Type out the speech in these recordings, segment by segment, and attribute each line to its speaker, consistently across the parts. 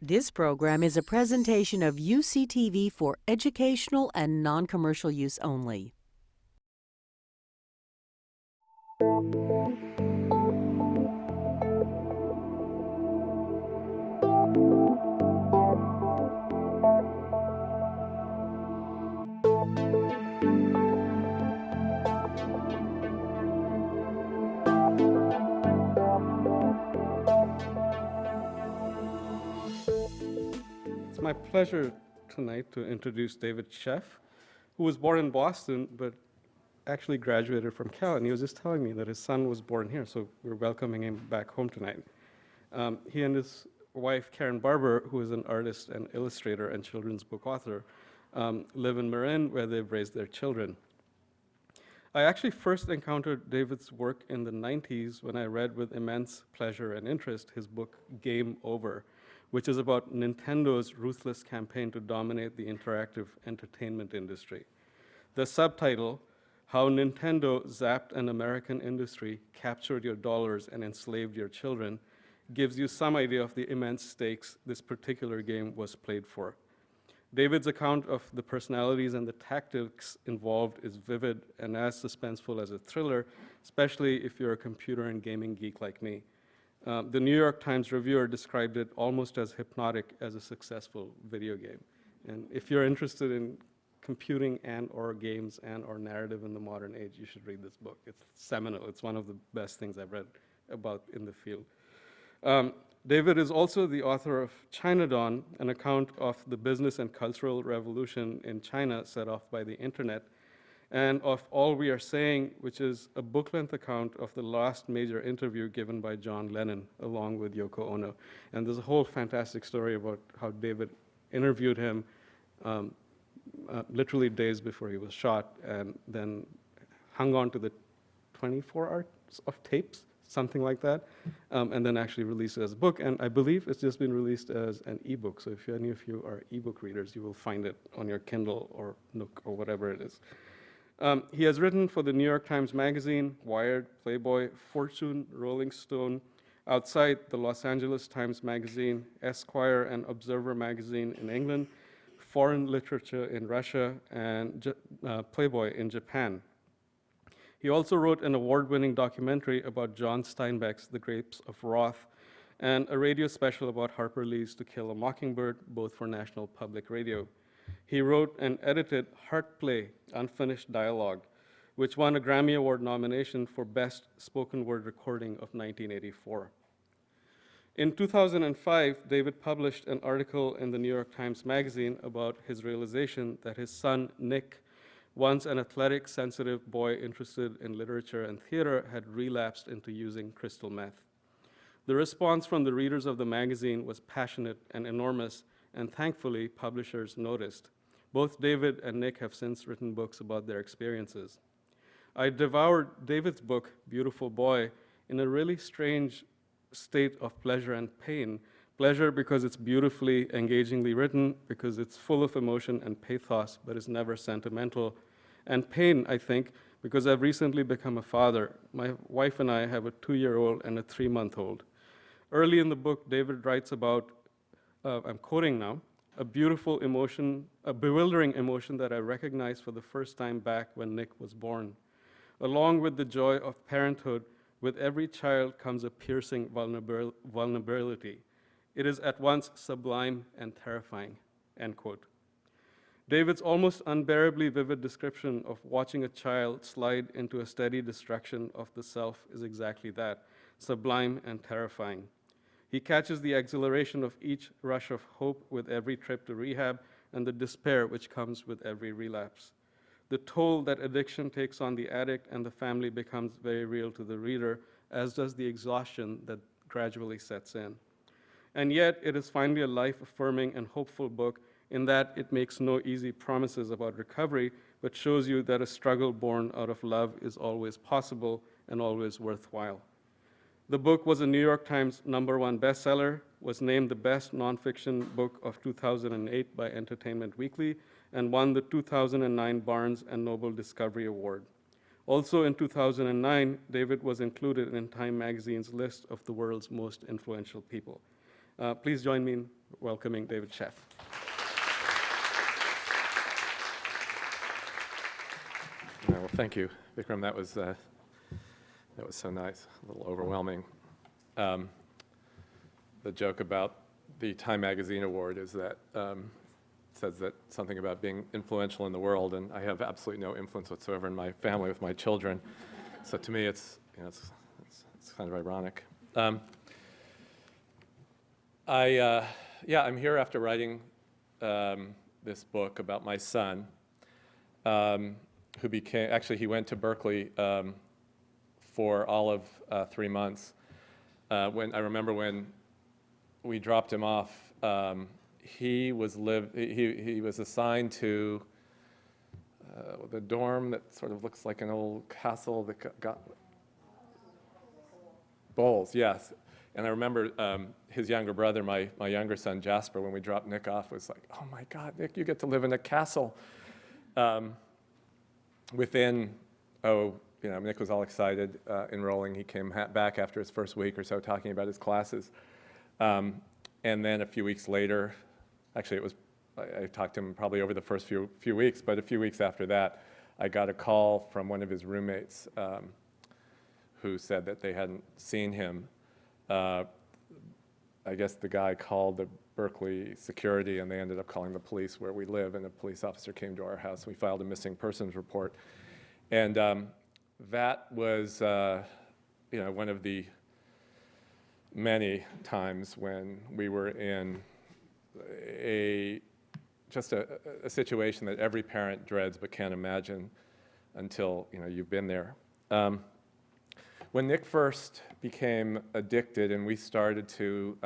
Speaker 1: This program is a presentation of UCTV for educational and non-commercial use only.
Speaker 2: It's my pleasure tonight to introduce David Sheff, who was born in Boston, but actually graduated from Cal, and he was just telling me that his son was born here, so we're welcoming him back home tonight. He and his wife, Karen Barber, who is an artist and illustrator and children's book author, live in Marin, where they've raised their children. I actually first encountered David's work in the 90s when I read with immense pleasure and interest his book, Game Over, which is about Nintendo's ruthless campaign to dominate the interactive entertainment industry. The subtitle, How Nintendo Zapped an American Industry, Captured Your Dollars, and Enslaved Your Children, gives you some idea of the immense stakes this particular game was played for. David's account of the personalities and the tactics involved is vivid and as suspenseful as a thriller, especially if you're a computer and gaming geek like me. The New York Times reviewer described it almost as hypnotic as a successful video game. And if you're interested in computing and or games and or narrative in the modern age, you should read this book. It's seminal. It's one of the best things I've read about in the field. David is also the author of China Dawn, an account of the business and cultural revolution in China set off by the internet, and of All We Are Saying, which is a book-length account of the last major interview given by John Lennon along with Yoko Ono. And there's a whole fantastic story about how David interviewed him literally days before he was shot, and then hung on to the 24 hours of tapes, something like that, and then actually released it as a book. And I believe it's just been released as an ebook. So if any of you are ebook readers, you will find it on your Kindle or Nook or whatever it is. He has written for the New York Times Magazine, Wired, Playboy, Fortune, Rolling Stone, Outside, the Los Angeles Times Magazine, Esquire, and Observer Magazine in England, Foreign Literature in Russia, and Playboy in Japan. He also wrote an award-winning documentary about John Steinbeck's The Grapes of Wrath, and a radio special about Harper Lee's To Kill a Mockingbird, both for National Public Radio. He wrote and edited Heart Play, Unfinished Dialogue, which won a Grammy Award nomination for Best Spoken Word Recording of 1984. In 2005, David published an article in the New York Times Magazine about his realization that his son, Nick, once an athletic, sensitive boy interested in literature and theater, had relapsed into using crystal meth. The response from the readers of the magazine was passionate and enormous, and thankfully, publishers noticed. Both David and Nick have since written books about their experiences. I devoured David's book, Beautiful Boy, in a really strange state of pleasure and pain. Pleasure because it's beautifully, engagingly written, because it's full of emotion and pathos, but is never sentimental. And pain, I think, because I've recently become a father. My wife and I have a 2-year-old and a 3-month-old. Early in the book, David writes about, I'm quoting now, a beautiful emotion, a bewildering emotion that I recognized for the first time back when Nick was born. Along with the joy of parenthood, with every child comes a piercing vulnerability. It is at once sublime and terrifying, end quote. David's almost unbearably vivid description of watching a child slide into a steady destruction of the self is exactly that, sublime and terrifying. He catches the exhilaration of each rush of hope with every trip to rehab and the despair which comes with every relapse. The toll that addiction takes on the addict and the family becomes very real to the reader, as does the exhaustion that gradually sets in. And yet, it is finally a life-affirming and hopeful book in that it makes no easy promises about recovery, but shows you that a struggle born out of love is always possible and always worthwhile. The book was a New York Times #1 bestseller, was named the best nonfiction book of 2008 by Entertainment Weekly, and won the 2009 Barnes & Noble Discovery Award. Also in 2009, David was included in Time magazine's list of the world's most influential people. Please join me in welcoming David Sheff.
Speaker 3: Well, thank you, Vikram. That was so nice. A little overwhelming. The joke about the Time Magazine award is that says that something about being influential in the world, and I have absolutely no influence whatsoever in my family with my children. So to me, it's kind of ironic. I'm here after writing this book about my son, who he went to Berkeley for all of 3 months. I remember when we dropped him off, he was assigned to the dorm that sort of looks like an old castle that got Bowles, yes. And I remember his younger brother, my younger son Jasper, when we dropped Nick off, was like, "Oh my God, Nick, you get to live in a castle." Nick was all excited, enrolling. He came back after his first week or so talking about his classes. And then a few weeks later, actually I talked to him probably over the first few weeks, but a few weeks after that, I got a call from one of his roommates who said that they hadn't seen him. I guess the guy called the Berkeley security, and they ended up calling the police where we live, and a police officer came to our house. We filed a missing persons report. And that was one of the many times when we were in a situation that every parent dreads but can't imagine until you've been there. When Nick first became addicted and we started to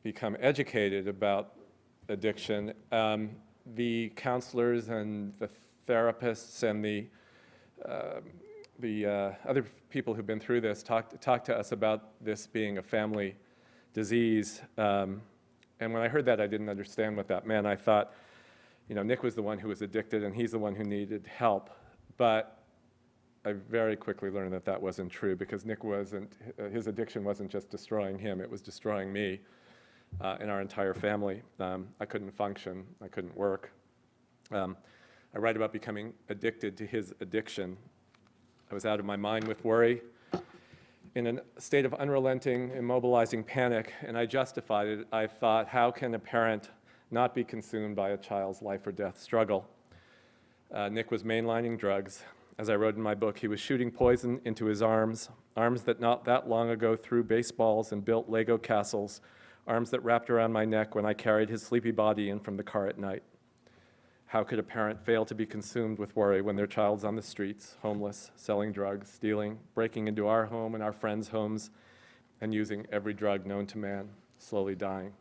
Speaker 3: become educated about addiction, the counselors and the therapists and the other people who've been through this talked to us about this being a family disease. And when I heard that, I didn't understand what that meant. I thought, Nick was the one who was addicted and he's the one who needed help. But I very quickly learned that that wasn't true, because his addiction wasn't just destroying him, it was destroying me and our entire family. I couldn't function, I couldn't work. I write about becoming addicted to his addiction. I was out of my mind with worry, in a state of unrelenting, immobilizing panic, and I justified it. I thought, how can a parent not be consumed by a child's life or death struggle? Nick was mainlining drugs. As I wrote in my book, he was shooting poison into his arms that not that long ago threw baseballs and built Lego castles, arms that wrapped around my neck when I carried his sleepy body in from the car at night. How could a parent fail to be consumed with worry when their child's on the streets, homeless, selling drugs, stealing, breaking into our home and our friends' homes, and using every drug known to man, slowly dying?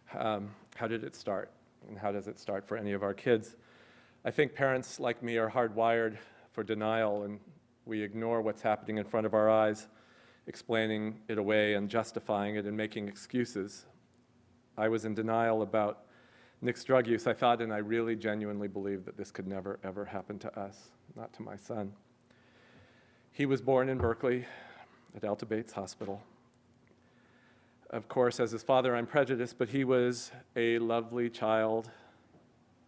Speaker 3: How did it start? And how does it start for any of our kids? I think parents like me are hardwired for denial, and we ignore what's happening in front of our eyes, explaining it away and justifying it and making excuses. I was in denial about Nick's drug use. I thought, and I really genuinely believed, that this could never, ever happen to us, not to my son. He was born in Berkeley at Alta Bates Hospital. Of course, as his father, I'm prejudiced, but he was a lovely child.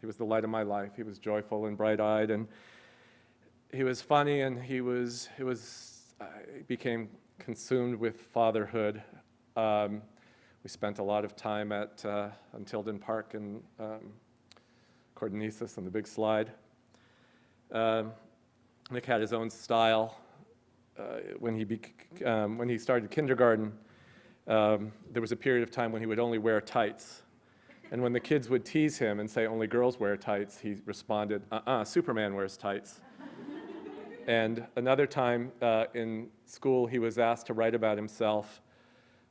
Speaker 3: He was the light of my life. He was joyful and bright-eyed, and he was funny, and he became consumed with fatherhood. We spent a lot of time at on Tilden Park and Cordonesis on the big slide. Nick had his own style. When he started kindergarten, there was a period of time when he would only wear tights. And when the kids would tease him and say only girls wear tights, he responded, Superman wears tights. And another time in school, he was asked to write about himself,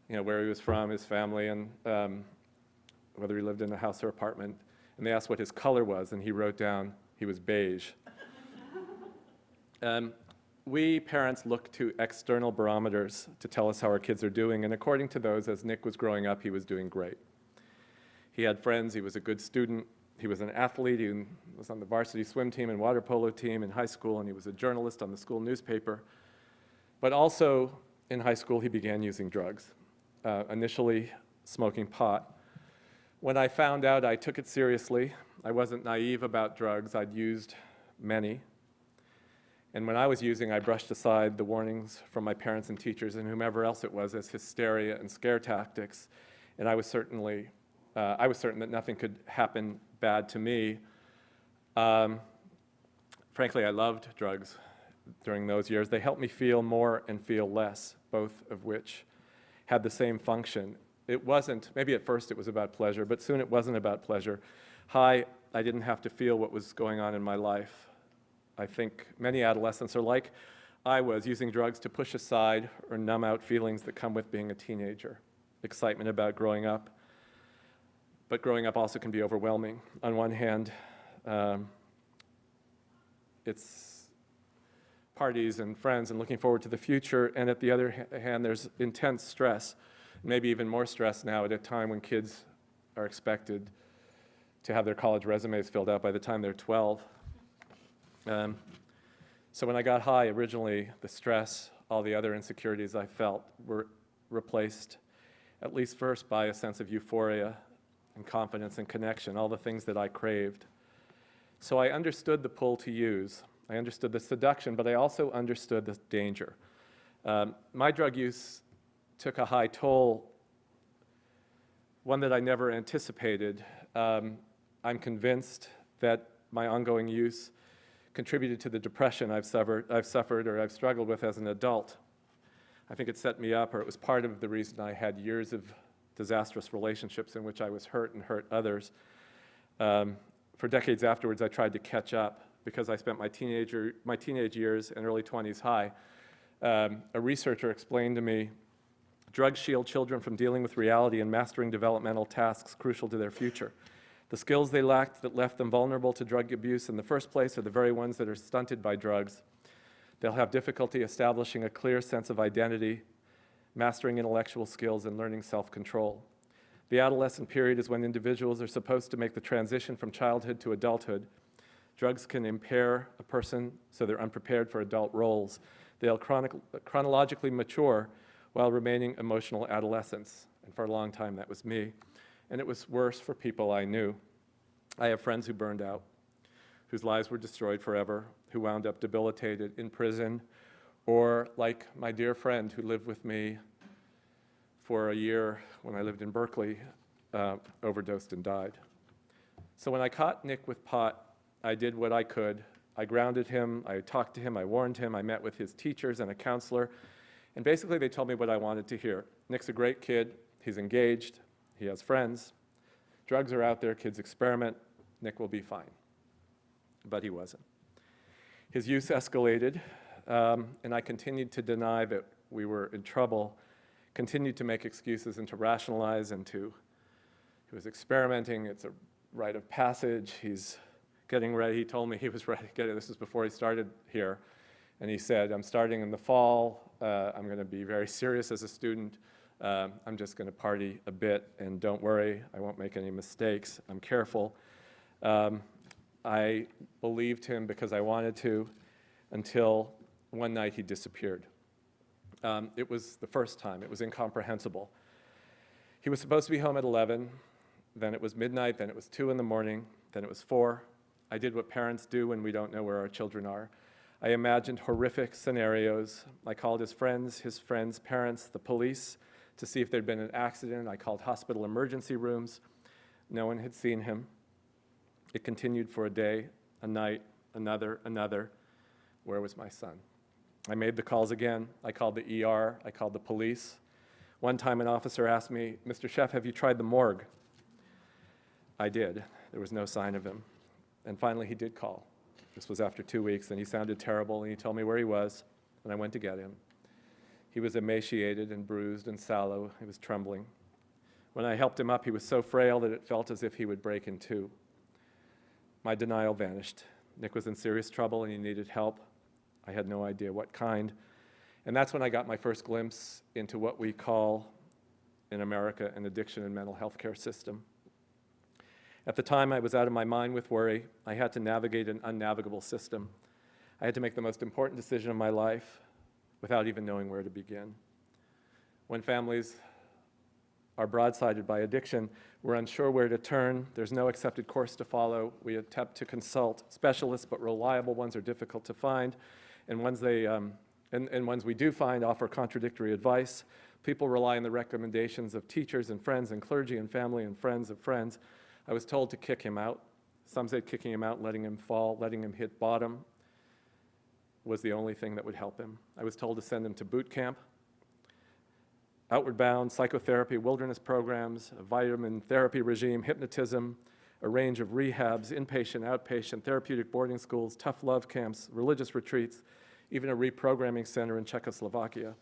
Speaker 3: where he was from, his family, and whether he lived in a house or apartment. And they asked what his color was, and he wrote down he was beige. We parents look to external barometers to tell us how our kids are doing, and according to those, as Nick was growing up, he was doing great. He had friends, he was a good student, he was an athlete, he was on the varsity swim team and water polo team in high school, and he was a journalist on the school newspaper. But also in high school, he began using drugs. initially smoking pot. When I found out, I took it seriously. I wasn't naive about drugs. I'd used many. And when I was using, I brushed aside the warnings from my parents and teachers and whomever else it was as hysteria and scare tactics. And I was certain that nothing could happen bad to me. Frankly, I loved drugs during those years. They helped me feel more and feel less, both of which had the same function. It wasn't, maybe at first it was about pleasure, but soon it wasn't about pleasure. High, I didn't have to feel what was going on in my life. I think many adolescents are like I was, using drugs to push aside or numb out feelings that come with being a teenager. Excitement about growing up. But growing up also can be overwhelming. On one hand, it's parties and friends and looking forward to the future, and at the other hand, there's intense stress, maybe even more stress now at a time when kids are expected to have their college resumes filled out by the time they're 12. So when I got high, originally the stress, all the other insecurities I felt were replaced, at least first, by a sense of euphoria and confidence and connection, all the things that I craved. So I understood the pull to use. I understood the seduction, but I also understood the danger. My drug use took a high toll, one that I never anticipated. I'm convinced that my ongoing use contributed to the depression I've suffered or I've struggled with as an adult. I think it set me up, or it was part of the reason I had years of disastrous relationships in which I was hurt and hurt others. For decades afterwards, I tried to catch up because I spent my teenage years and early 20s high. A researcher explained to me, drugs shield children from dealing with reality and mastering developmental tasks crucial to their future. The skills they lacked that left them vulnerable to drug abuse in the first place are the very ones that are stunted by drugs. They'll have difficulty establishing a clear sense of identity, mastering intellectual skills, and learning self-control. The adolescent period is when individuals are supposed to make the transition from childhood to adulthood. Drugs can impair a person so they're unprepared for adult roles. They'll chronologically mature while remaining emotional adolescents. And for a long time, that was me. And it was worse for people I knew. I have friends who burned out, whose lives were destroyed forever, who wound up debilitated in prison, or like my dear friend who lived with me for a year when I lived in Berkeley, overdosed and died. So when I caught Nick with pot, I did what I could. I grounded him, I talked to him, I warned him, I met with his teachers and a counselor, and basically they told me what I wanted to hear. Nick's a great kid, he's engaged, he has friends, drugs are out there, kids experiment, Nick will be fine. But he wasn't. His use escalated, and I continued to deny that we were in trouble, continued to make excuses and to rationalize and he was experimenting, it's a rite of passage, he's getting ready, he told me he was ready to get it, this was before he started here, and he said, I'm starting in the fall, I'm going to be very serious as a student, I'm just going to party a bit, and don't worry, I won't make any mistakes, I'm careful. I believed him because I wanted to, until one night he disappeared. It was the first time, it was incomprehensible. He was supposed to be home at 11, then it was midnight, then it was 2 in the morning, then it was 4. I did what parents do when we don't know where our children are. I imagined horrific scenarios. I called his friends' parents, the police, to see if there'd been an accident. I called hospital emergency rooms. No one had seen him. It continued for a day, a night, another. Where was my son? I made the calls again. I called the ER. I called the police. One time an officer asked me, Mr. Sheff, have you tried the morgue? I did. There was no sign of him. And finally he did call. This was after 2 weeks, and he sounded terrible, and he told me where he was, and I went to get him. He was emaciated and bruised and sallow. He was trembling. When I helped him up, he was so frail that it felt as if he would break in two. My denial vanished. Nick was in serious trouble, and he needed help. I had no idea what kind. And that's when I got my first glimpse into what we call, in America, an addiction and mental health care system. At the time, I was out of my mind with worry. I had to navigate an unnavigable system. I had to make the most important decision of my life without even knowing where to begin. When families are broadsided by addiction. We're unsure where to turn. There's no accepted course to follow. We attempt to consult specialists, but reliable ones are difficult to find. And ones we do find offer contradictory advice. People rely on the recommendations of teachers and friends and clergy and family and friends of friends. I was told to kick him out. Some said kicking him out, letting him fall, letting him hit bottom was the only thing that would help him. I was told to send him to boot camp, outward bound, psychotherapy, wilderness programs, a vitamin therapy regime, hypnotism, a range of rehabs, inpatient, outpatient, therapeutic boarding schools, tough love camps, religious retreats, even a reprogramming center in Czechoslovakia.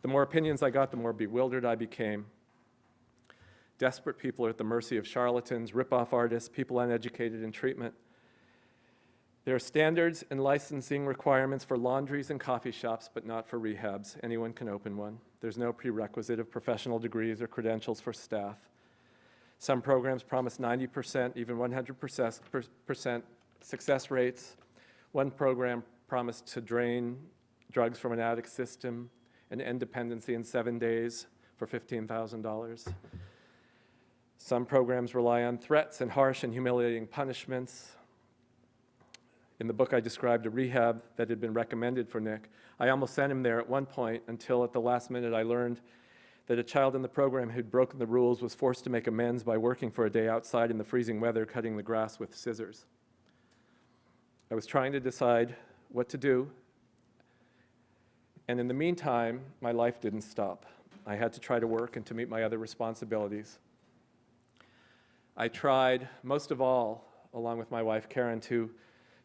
Speaker 3: The more opinions I got, the more bewildered I became. Desperate people are at the mercy of charlatans, rip-off artists, people uneducated in treatment. There are standards and licensing requirements for laundries and coffee shops, but not for rehabs. Anyone can open one. There's no prerequisite of professional degrees or credentials for staff. Some programs promise 90%, even 100% success rates. One program promised to drain drugs from an addict system and end dependency in 7 days for $15,000. Some programs rely on threats and harsh and humiliating punishments. In the book, I described a rehab that had been recommended for Nick. I almost sent him there at one point until at the last minute I learned that a child in the program who'd broken the rules was forced to make amends by working for a day outside in the freezing weather, cutting the grass with scissors. I was trying to decide what to do, and in the meantime, my life didn't stop. I had to try to work and to meet my other responsibilities. I tried, most of all, along with my wife Karen, to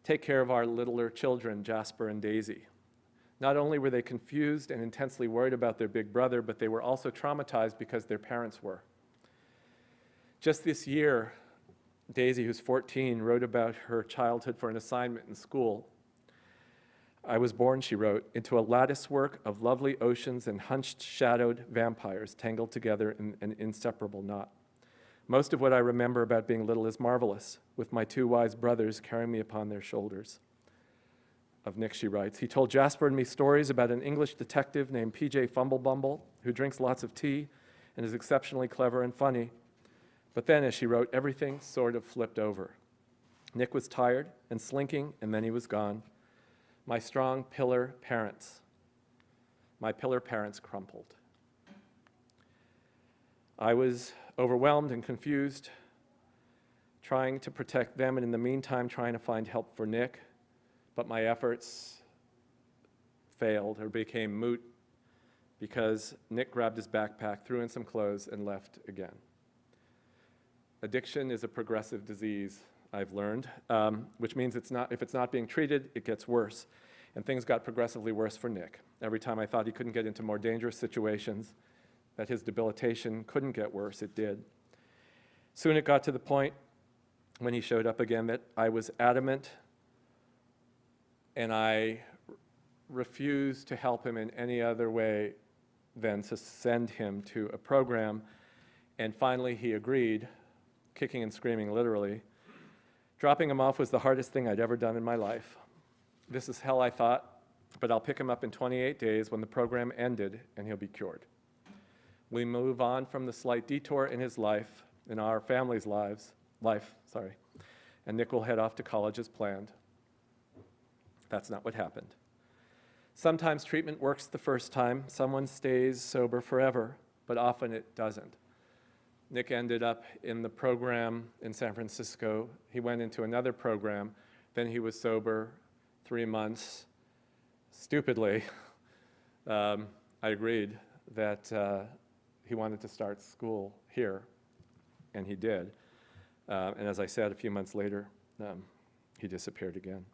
Speaker 3: take care of our littler children, Jasper and Daisy. Not only were they confused and intensely worried about their big brother, but they were also traumatized because their parents were. Just this year, Daisy, who's 14, wrote about her childhood for an assignment in school. I was born, she wrote, into a latticework of lovely oceans and hunched, shadowed vampires tangled together in an inseparable knot. Most of what I remember about being little is marvelous, with my two wise brothers carrying me upon their shoulders. Of Nick, she writes, he told Jasper and me stories about an English detective named P.J. Fumblebumble, who drinks lots of tea and is exceptionally clever and funny. But then, as she wrote, everything sort of flipped over. Nick was tired and slinking, and then he was gone. My strong pillar parents crumpled. I was overwhelmed and confused, trying to protect them, and in the meantime, trying to find help for Nick. But my efforts failed or became moot because Nick grabbed his backpack, threw in some clothes, and left again. Addiction is a progressive disease, I've learned, which means if it's not being treated, it gets worse. And things got progressively worse for Nick. Every time I thought he couldn't get into more dangerous situations, that his debilitation couldn't get worse, it did. Soon it got to the point when he showed up again that I was adamant and I refused to help him in any other way than to send him to a program. And finally he agreed, kicking and screaming literally. Dropping him off was the hardest thing I'd ever done in my life. This is hell, I thought, but I'll pick him up in 28 days when the program ended and he'll be cured. We move on from the slight detour in his life, in our family's life, and Nick will head off to college as planned. That's not what happened. Sometimes treatment works the first time. Someone stays sober forever, but often it doesn't. Nick ended up in the program in San Francisco. He went into another program. Then he was sober 3 months. Stupidly, I agreed that he wanted to start school here, and he did. And as I said, a few months later, he disappeared again.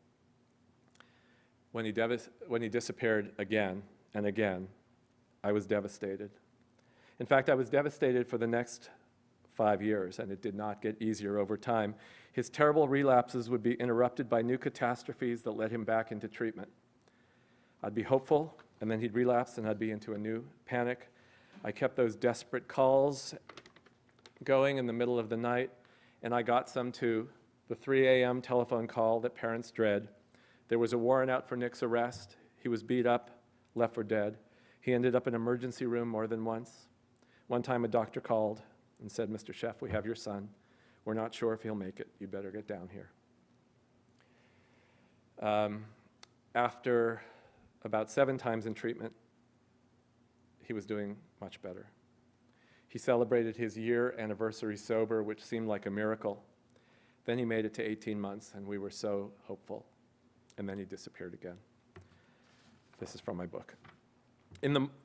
Speaker 3: When he disappeared again and again, I was devastated. In fact, I was devastated for the next 5 years, and it did not get easier over time. His terrible relapses would be interrupted by new catastrophes that led him back into treatment. I'd be hopeful, and then he'd relapse, and I'd be into a new panic. I kept those desperate calls going in the middle of the night, and I got some too. The 3 a.m. telephone call that parents dread. There was a warrant out for Nick's arrest. He was beat up, left for dead. He ended up in an emergency room more than once. One time a doctor called and said, "Mr. Sheff, we have your son. We're not sure if he'll make it. You better get down here." After about 7 times in treatment, he was doing much better. He celebrated his year anniversary sober, which seemed like a miracle. Then he made it to 18 months, and we were so hopeful. And then he disappeared again. This is from my book.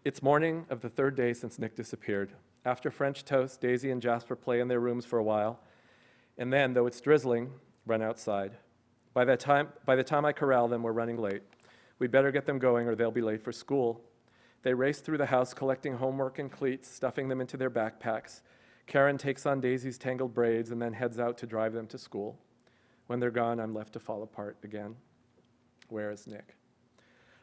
Speaker 3: It's morning of the 3rd day since Nick disappeared. After French toast, Daisy and Jasper play in their rooms for a while, and then, though it's drizzling, run outside. By the time I corral them, we're running late. We'd better get them going or they'll be late for school. They race through the house, collecting homework and cleats, stuffing them into their backpacks. Karen takes on Daisy's tangled braids and then heads out to drive them to school. When they're gone, I'm left to fall apart again. Where is Nick?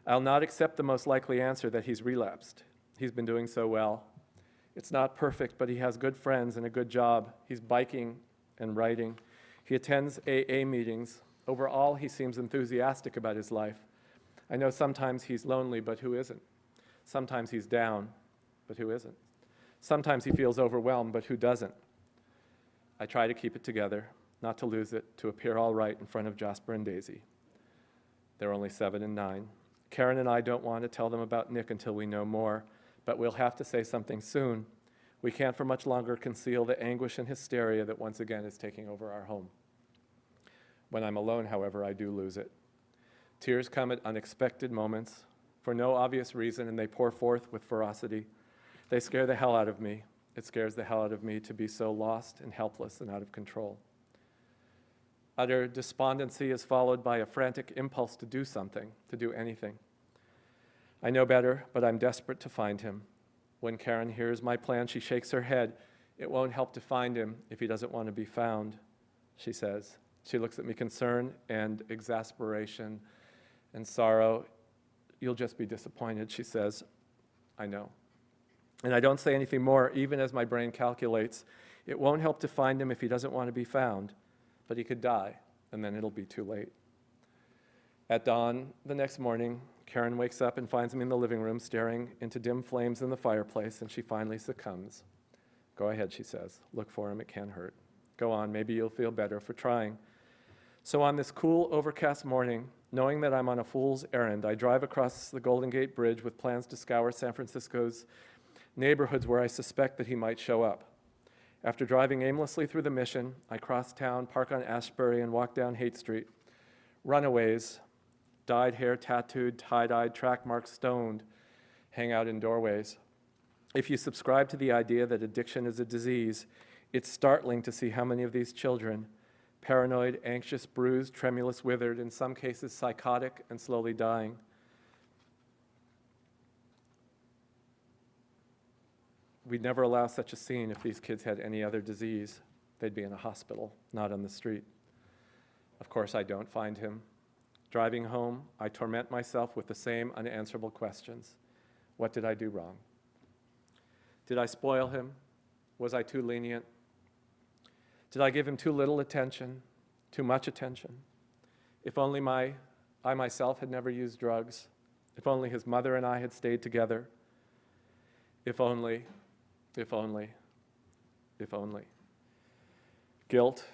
Speaker 3: I'll not accept the most likely answer that he's relapsed. He's been doing so well. It's not perfect, but he has good friends and a good job. He's biking and writing. He attends AA meetings. Overall, he seems enthusiastic about his life. I know sometimes he's lonely, but who isn't? Sometimes he's down, but who isn't? Sometimes he feels overwhelmed, but who doesn't? I try to keep it together, not to lose it, to appear all right in front of Jasper and Daisy. They're only 7 and 9. Karen and I don't want to tell them about Nick until we know more, but we'll have to say something soon. We can't for much longer conceal the anguish and hysteria that once again is taking over our home. When I'm alone, however, I do lose it. Tears come at unexpected moments, for no obvious reason, and they pour forth with ferocity. They scare the hell out of me. It scares the hell out of me to be so lost and helpless and out of control. Utter despondency is followed by a frantic impulse to do something, to do anything. I know better, but I'm desperate to find him. When Karen hears my plan, she shakes her head. It won't help to find him if he doesn't want to be found, she says. She looks at me concern and exasperation and sorrow. You'll just be disappointed, she says. I know. And I don't say anything more, even as my brain calculates. It won't help to find him if he doesn't want to be found, but he could die, and then it'll be too late. At dawn the next morning, Karen wakes up and finds me in the living room staring into dim flames in the fireplace, and she finally succumbs. Go ahead, she says. Look for him, it can't hurt. Go on, maybe you'll feel better for trying. So on this cool, overcast morning, knowing that I'm on a fool's errand, I drive across the Golden Gate Bridge with plans to scour San Francisco's neighborhoods where I suspect that he might show up. After driving aimlessly through the Mission, I cross town, park on Ashbury, and walk down Haight Street. Runaways, dyed hair tattooed, tie-dyed, track marks stoned, hang out in doorways. If you subscribe to the idea that addiction is a disease, it's startling to see how many of these children, paranoid, anxious, bruised, tremulous, withered, in some cases psychotic and slowly dying. We'd never allow such a scene if these kids had any other disease. They'd be in a hospital, not on the street. Of course, I don't find him. Driving home, I torment myself with the same unanswerable questions. What did I do wrong? Did I spoil him? Was I too lenient? Did I give him too little attention, too much attention? If only I myself had never used drugs. If only his mother and I had stayed together. If only. If only, if only. Guilt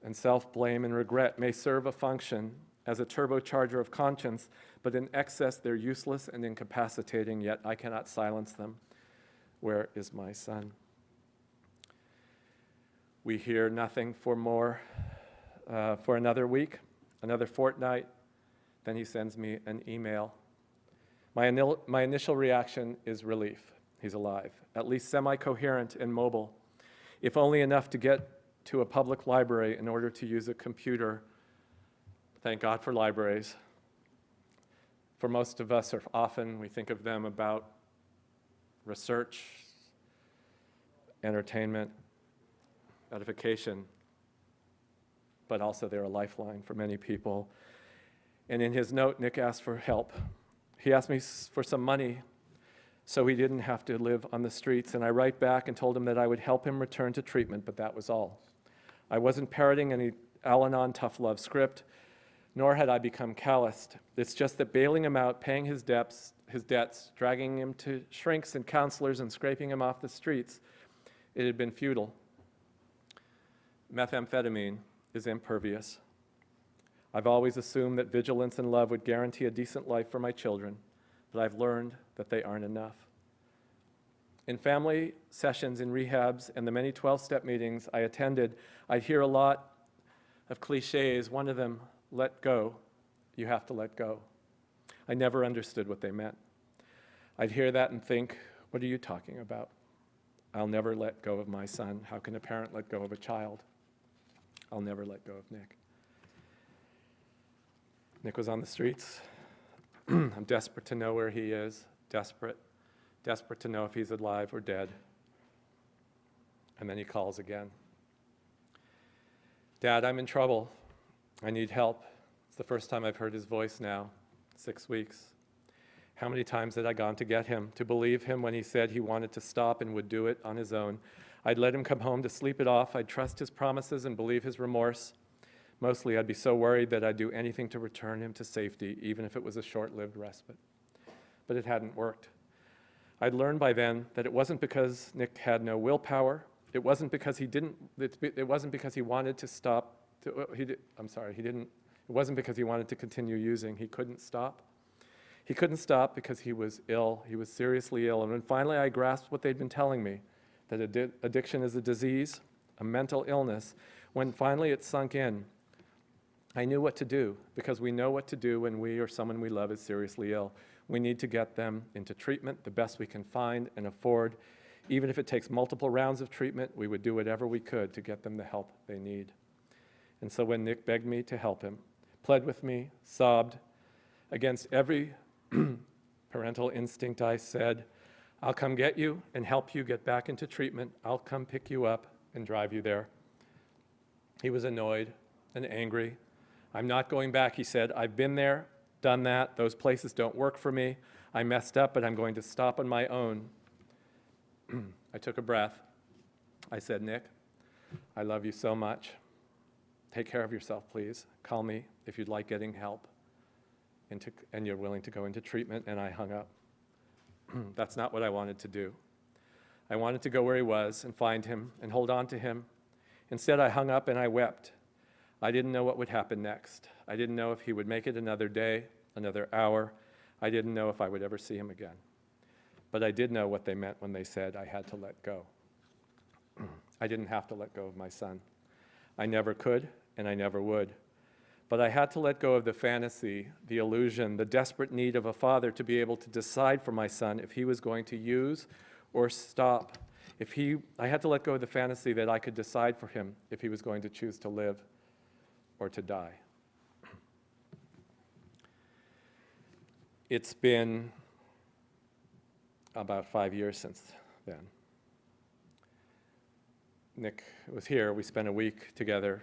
Speaker 3: and self-blame and regret may serve a function as a turbocharger of conscience, but in excess they're useless and incapacitating, yet I cannot silence them. Where is my son? We hear nothing for another week, another fortnight, then he sends me an email. My initial reaction is relief. He's alive, at least semi-coherent and mobile, if only enough to get to a public library in order to use a computer. Thank God for libraries. For most of us, or often we think of them about research, entertainment, edification, but also they're a lifeline for many people. And in his note, Nick asked for help. He asked me for some money so he didn't have to live on the streets, and I write back and told him that I would help him return to treatment, but that was all. I wasn't parroting any Al-Anon tough love script, nor had I become calloused. It's just that bailing him out, paying his debts, dragging him to shrinks and counselors and scraping him off the streets It had been futile. Methamphetamine is impervious. I've always assumed that vigilance and love would guarantee a decent life for my children, but I've learned that they aren't enough. In family sessions, in rehabs, and the many 12-step meetings I attended, I'd hear a lot of cliches. One of them, let go. You have to let go. I never understood what they meant. I'd hear that and think, what are you talking about? I'll never let go of my son. How can a parent let go of a child? I'll never let go of Nick. Nick was on the streets. I'm desperate to know where he is, desperate to know if he's alive or dead. And then he calls again. Dad, I'm in trouble. I need help. It's the first time I've heard his voice now, 6 weeks. How many times had I gone to get him, to believe him when he said he wanted to stop and would do it on his own? I'd let him come home to sleep it off. I'd trust his promises and believe his remorse. Mostly, I'd be so worried that I'd do anything to return him to safety, even if it was a short-lived respite. But it hadn't worked. I'd learned by then that it wasn't because Nick had no willpower. It wasn't because he didn't. It wasn't because he wanted to stop. It wasn't because he wanted to continue using. He couldn't stop. He couldn't stop because he was ill. He was seriously ill. And when finally I grasped what they'd been telling me, that addiction is a disease, a mental illness, when finally it sunk in, I knew what to do, because we know what to do when we or someone we love is seriously ill. We need to get them into treatment the best we can find and afford. Even if it takes multiple rounds of treatment, we would do whatever we could to get them the help they need. And so when Nick begged me to help him, pled with me, sobbed, against every parental instinct, I said, I'll come get you and help you get back into treatment. I'll come pick you up and drive you there. He was annoyed and angry. I'm not going back, he said. I've been there, done that. Those places don't work for me. I messed up, but I'm going to stop on my own. I took a breath. I said, Nick, I love you so much. Take care of yourself, please. Call me if you'd like getting help and you're willing to go into treatment, and I hung up. That's not what I wanted to do. I wanted to go where he was and find him and hold on to him. Instead, I hung up and I wept. I didn't know what would happen next. I didn't know if he would make it another day, another hour. I didn't know if I would ever see him again. But I did know what they meant when they said I had to let go. I didn't have to let go of my son. I never could, and I never would. But I had to let go of the fantasy, the illusion, the desperate need of a father to be able to decide for my son if he was going to use or stop. I had to let go of the fantasy that I could decide for him if he was going to choose to live or to die. It's been about 5 years since then. Nick was here. We spent a week together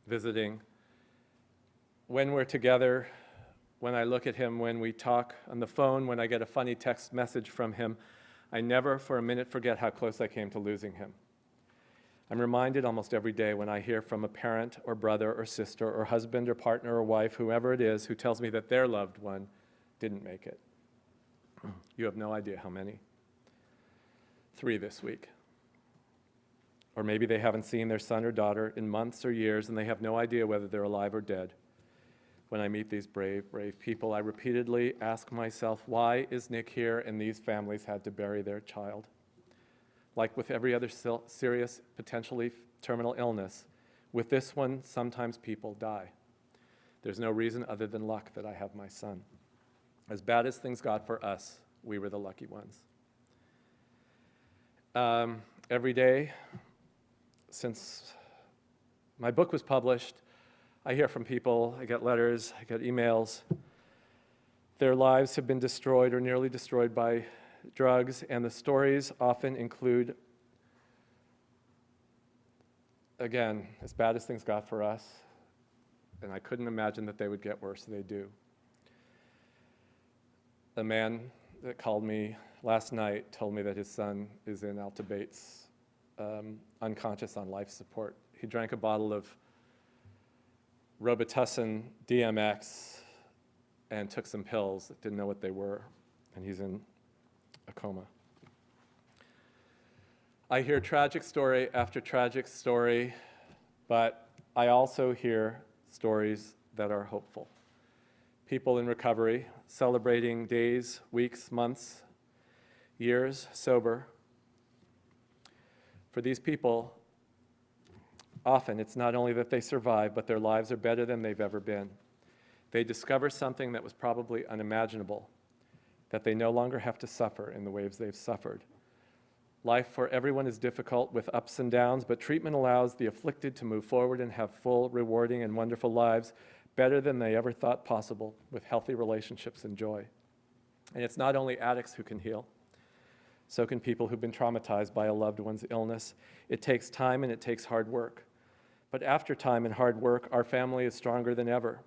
Speaker 3: visiting. When we're together, when I look at him, when we talk on the phone, when I get a funny text message from him, I never for a minute forget how close I came to losing him. I'm reminded almost every day when I hear from a parent or brother or sister or husband or partner or wife, whoever it is, who tells me that their loved one didn't make it. You have no idea how many. 3 this week. Or maybe they haven't seen their son or daughter in months or years, and they have no idea whether they're alive or dead. When I meet these brave, brave people, I repeatedly ask myself, why is Nick here and these families had to bury their child? Like with every other serious, potentially terminal illness, with this one, sometimes people die. There's no reason other than luck that I have my son. As bad as things got for us, we were the lucky ones. Every day since my book was published, I hear from people, I get letters, I get emails. Their lives have been destroyed or nearly destroyed by drugs, and the stories often include, again, as bad as things got for us, and I couldn't imagine that they would get worse, they do. A man that called me last night told me that his son is in Alta Bates, unconscious on life support. He drank a bottle of Robitussin DMX and took some pills, didn't know what they were, and he's in a coma. I hear tragic story after tragic story, but I also hear stories that are hopeful. People in recovery, celebrating days, weeks, months, years sober. For these people, often it's not only that they survive, but their lives are better than they've ever been. They discover something that was probably unimaginable, that they no longer have to suffer in the ways they've suffered. Life for everyone is difficult with ups and downs, but treatment allows the afflicted to move forward and have full, rewarding, and wonderful lives, better than they ever thought possible, with healthy relationships and joy. And it's not only addicts who can heal. So can people who've been traumatized by a loved one's illness. It takes time and it takes hard work. But after time and hard work, our family is stronger than ever.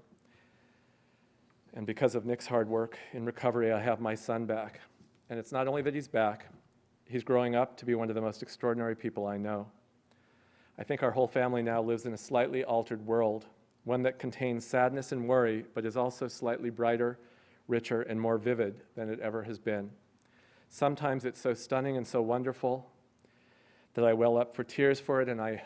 Speaker 3: And because of Nick's hard work in recovery, I have my son back. And it's not only that he's back, he's growing up to be one of the most extraordinary people I know. I think our whole family now lives in a slightly altered world, one that contains sadness and worry, but is also slightly brighter, richer, and more vivid than it ever has been. Sometimes it's so stunning and so wonderful that I well up for tears for it, and I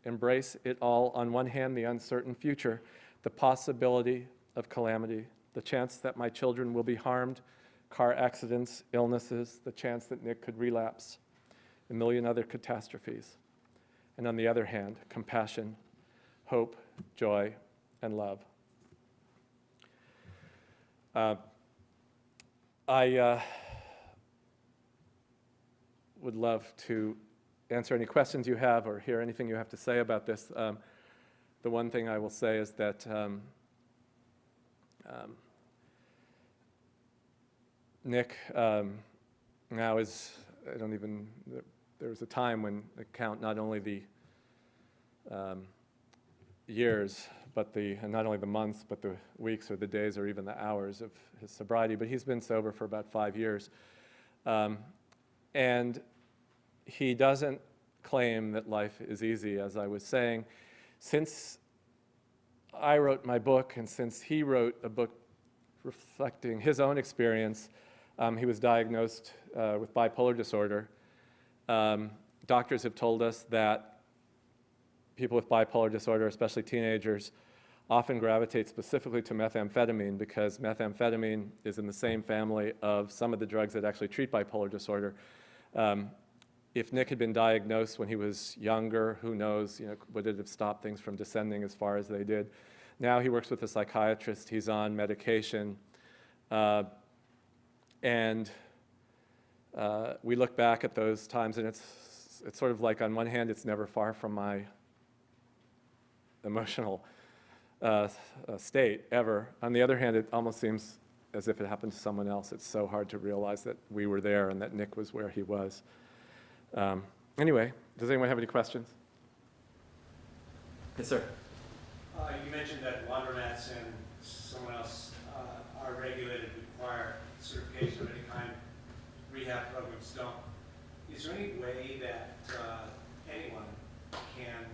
Speaker 3: embrace it all. On one hand, the uncertain future, the possibility of calamity, the chance that my children will be harmed, car accidents, illnesses, the chance that Nick could relapse, a million other catastrophes. And on the other hand, compassion, hope, joy, and love. I would love to answer any questions you have or hear anything you have to say about this. The one thing I will say is that Nick now is, there was a time when I count not only the years, but and not only the months, but the weeks or the days or even the hours of his sobriety, but he's been sober for about 5 years. And he doesn't claim that life is easy, as I was saying. Since I wrote my book and since he wrote a book reflecting his own experience, he was diagnosed with bipolar disorder. Doctors have told us that people with bipolar disorder, especially teenagers, often gravitate specifically to methamphetamine because methamphetamine is in the same family of some of the drugs that actually treat bipolar disorder. If Nick had been diagnosed when he was younger, who knows, would it have stopped things from descending as far as they did? Now he works with a psychiatrist, he's on medication, and we look back at those times and it's sort of like, on one hand, it's never far from my emotional state, ever. On the other hand, it almost seems as if it happened to someone else. It's so hard to realize that we were there and that Nick was where he was. Anyway, does anyone have any questions? Yes, sir.
Speaker 4: You mentioned that laundromats and someone else are regulated, require certification of any kind. Rehab programs don't. Is there any way that anyone can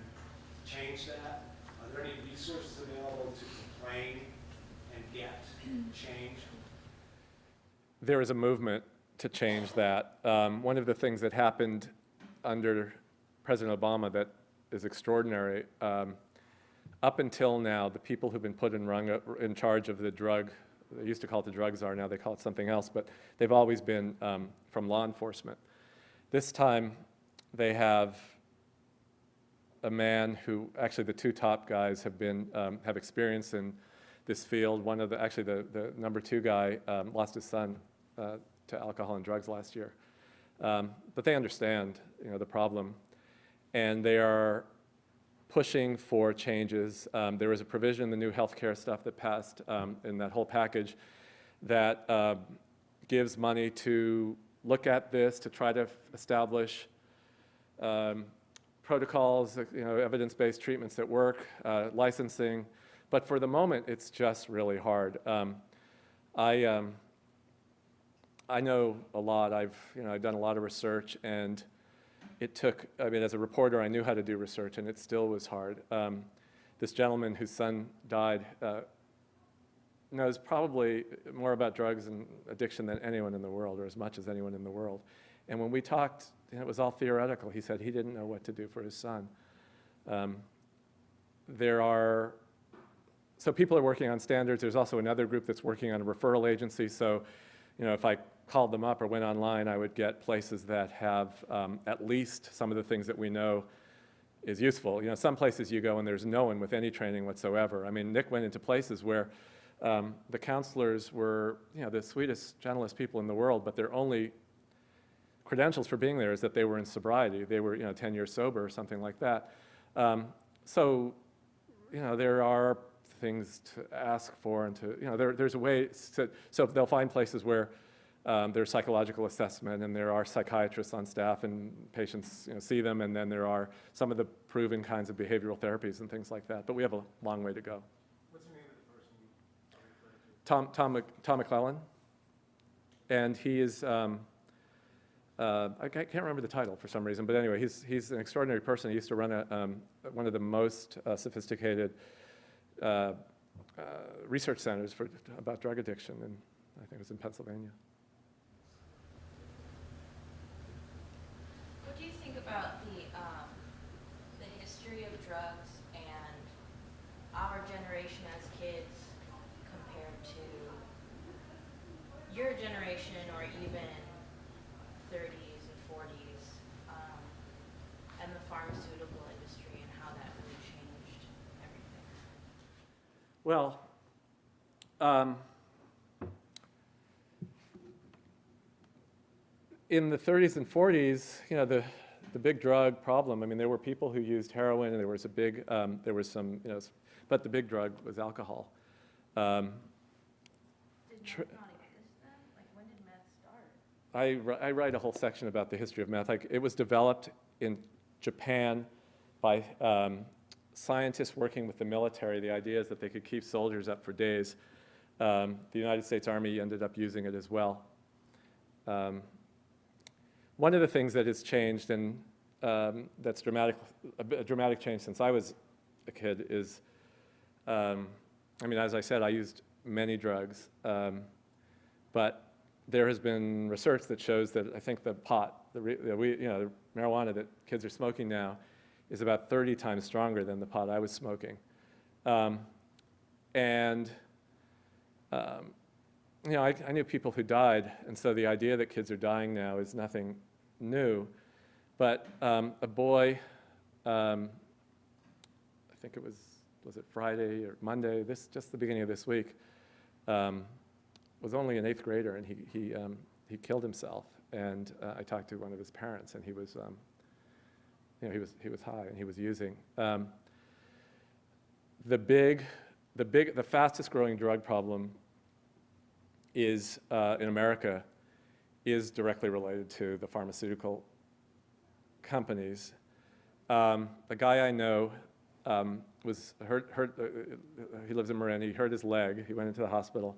Speaker 4: change that? Are there any resources available to complain and get change?
Speaker 3: There is a movement to change that. One of the things that happened under President Obama that is extraordinary, up until now, the people who've been put in charge of the drug, they used to call it the drug czar, now they call it something else, but they've always been from law enforcement. This time, they have a man who, actually the two top guys have experience in this field. One of the number 2 guy lost his son to alcohol and drugs last year. But they understand, the problem, and they are pushing for changes. There is a provision in the new healthcare stuff that passed in that whole package that gives money to look at this, to try to establish protocols, evidence-based treatments that work, licensing. But for the moment, it's just really hard. I know a lot. I've done a lot of research, and it took, as a reporter, I knew how to do research, and it still was hard. This gentleman whose son died knows probably more about drugs and addiction than anyone in the world, or as much as anyone in the world. And when we talked it was all theoretical. He said he didn't know what to do for his son. So people are working on standards. There's also another group that's working on a referral agency. So, if I called them up or went online, I would get places that have at least some of the things that we know is useful. Some places you go and there's no one with any training whatsoever. I mean, Nick went into places where the counselors were, the sweetest, gentlest people in the world, but their only credentials for being there is that they were in sobriety. They were, 10 years sober or something like that. So, there are things to ask for and to, there's a way, so they'll find places where there's psychological assessment and there are psychiatrists on staff and patients see them, and then there are some of the proven kinds of behavioral therapies and things like that, but we have a long way to go.
Speaker 4: What's the name of the person you referred to?
Speaker 3: Tom McClellan, and he is, I can't remember the title for some reason, but anyway, he's an extraordinary person. He used to run one of the most sophisticated research centers about drug addiction, and I think it was in Pennsylvania.
Speaker 5: What do you think about the history of drugs and our generation as kids compared to your generation, or even 30s and 40s, and the pharmaceutical industry and how that really changed everything?
Speaker 3: Well, in the 30s and 40s, the big drug problem, I mean, there were people who used heroin, and there was some, but the big drug was alcohol.
Speaker 5: Did meth not exist then? Like, when did meth start?
Speaker 3: I write a whole section about the history of meth. It was developed in Japan by scientists working with the military. The idea is that they could keep soldiers up for days. The United States Army ended up using it as well. One of the things that has changed, and that's a dramatic change since I was a kid, is, I mean, as I said, I used many drugs, but there has been research that shows that I think the pot, the marijuana that kids are smoking now, is about 30 times stronger than the pot I was smoking. I knew people who died, and so the idea that kids are dying now is nothing new. But a boy, I think it was it Friday or Monday, just the beginning of this week, was only an 8th grader, and he killed himself. And I talked to one of his parents, and he was, he was high and he was using. The fastest growing drug problem is in America is directly related to the pharmaceutical companies. The guy I know was hurt. He lives in Marin. He hurt his leg. He went into the hospital.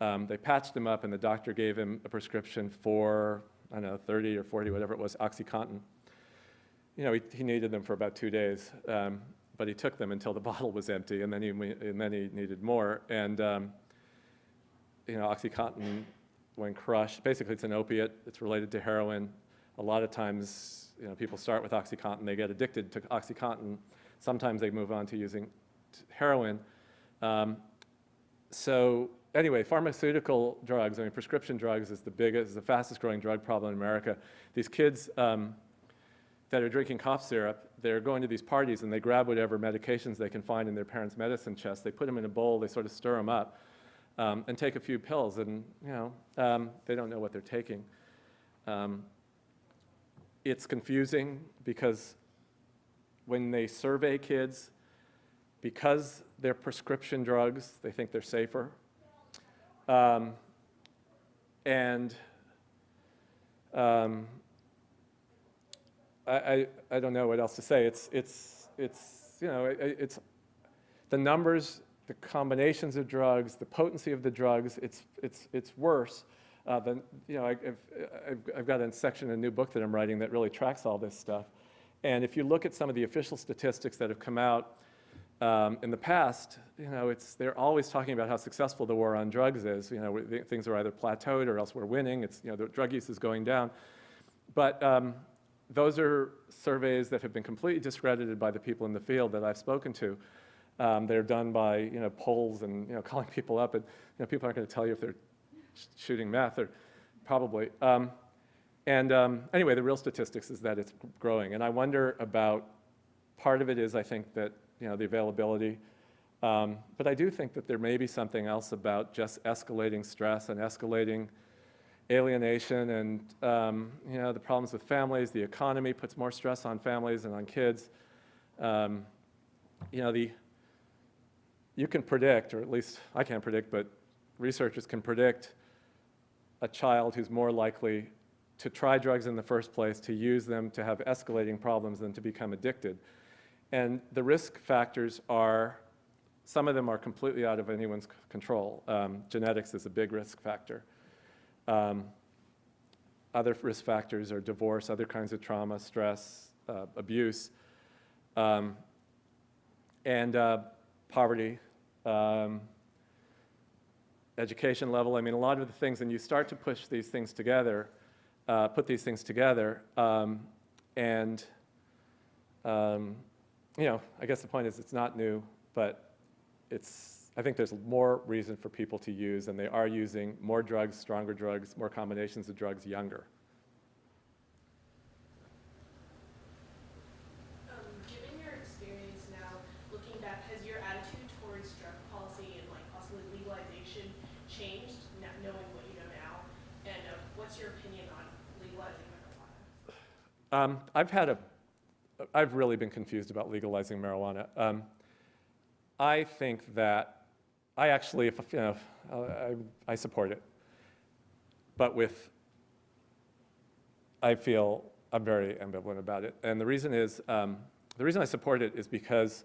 Speaker 3: They patched him up, and the doctor gave him a prescription for, I don't know, 30 or 40, whatever it was, OxyContin. He needed them for about 2 days, but he took them until the bottle was empty, and then he needed more. And OxyContin, when crushed, basically it's an opiate. It's related to heroin. A lot of times, people start with OxyContin. They get addicted to OxyContin. Sometimes they move on to using heroin. So anyway, pharmaceutical drugs, prescription drugs is the fastest growing drug problem in America. These kids that are drinking cough syrup, they're going to these parties and they grab whatever medications they can find in their parents' medicine chest. They put them in a bowl, they sort of stir them up, and take a few pills, and they don't know what they're taking. It's confusing because when they survey kids, because they're prescription drugs, they think they're safer. I don't know what else to say. It's the numbers, the combinations of drugs, the potency of the drugs. It's worse than I've got a section in a new book that I'm writing that really tracks all this stuff. And if you look at some of the official statistics that have come out in the past, they're always talking about how successful the war on drugs is. Things are either plateaued or else we're winning. The drug use is going down. But those are surveys that have been completely discredited by the people in the field that I've spoken to. They're done by polls and calling people up, and people aren't going to tell you if they're shooting meth or probably. Anyway, the real statistics is that it's growing, and I wonder about, part of it is I think that the availability, but I do think that there may be something else about just escalating stress and escalating alienation and the problems with families. The economy puts more stress on families and on kids. You can predict, or at least I can't predict, but researchers can predict a child who's more likely to try drugs in the first place, to use them, to have escalating problems than to become addicted. And the risk factors are, some of them are completely out of anyone's control. Genetics is a big risk factor. Other risk factors are divorce, other kinds of trauma, stress, abuse, and poverty, education level. I mean, a lot of the things, and you start to push these things together, put these things together, I guess the point is it's not new, but I think there's more reason for people to use, and they are using more drugs, stronger drugs, more combinations of drugs younger.
Speaker 6: Given your experience now, looking back, has your attitude towards drug policy and possibly legalization changed, knowing what you know now? And what's your opinion on legalizing marijuana?
Speaker 3: I've really been confused about legalizing marijuana. I think that I actually, I support it, but I feel I'm very ambivalent about it. And the reason is, the reason I support it is because